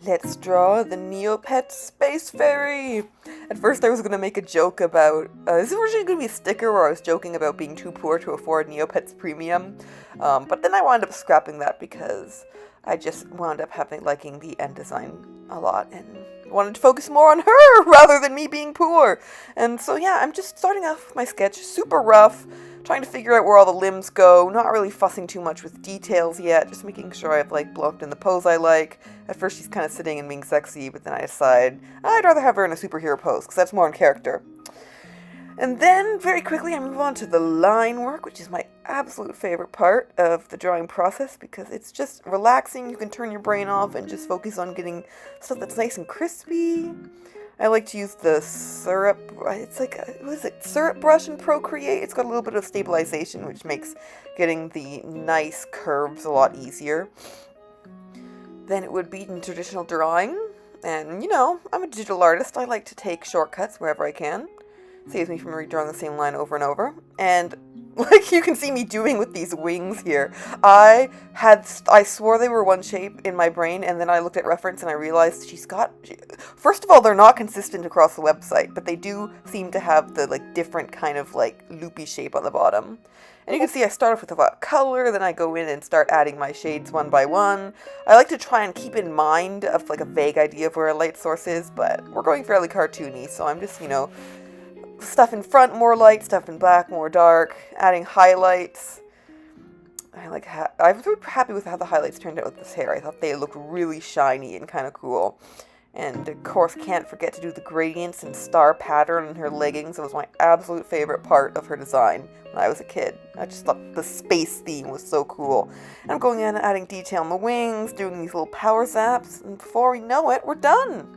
Let's draw the Neopets Space Fairy! At first I was going to make a joke about, this is originally going to be a sticker where I was joking about being too poor to afford Neopets Premium, but then I wound up scrapping that because I just wound up liking the end design a lot and wanted to focus more on her rather than me being poor. And so yeah, I'm just starting off with my sketch, super rough, trying to figure out where all the limbs go, not really fussing too much with details yet, just making sure I've blocked in the pose I like. At first she's kind of sitting and being sexy, but then I decide I'd rather have her in a superhero pose, because that's more in character. And then, very quickly, I move on to the line work, which is my absolute favorite part of the drawing process, because it's just relaxing, you can turn your brain off and just focus on getting stuff that's nice and crispy. I like to use the syrup, it's syrup brush in Procreate. It's got a little bit of stabilization, which makes getting the nice curves a lot easier than it would be in traditional drawing. And, I'm a digital artist. I like to take shortcuts wherever I can. Saves me from redrawing the same line over and over. And like you can see me doing with these wings here, I swore they were one shape in my brain, and then I looked at reference and I realized first of all, they're not consistent across the website, but they do seem to have the different kind of loopy shape on the bottom. And you can see I start off with a color, then I go in and start adding my shades one by one. I like to try and keep in mind of a vague idea of where a light source is, but we're going fairly cartoony, so I'm just, stuff in front more light, stuff in back more dark, adding highlights. I was really happy with how the highlights turned out with this hair. I thought they looked really shiny and kind of cool. And of course, can't forget to do the gradients and star pattern in her leggings. It was my absolute favorite part of her design when I was a kid. I just thought the space theme was so cool. And I'm going in and adding detail on the wings, doing these little power zaps, and before we know it, we're done.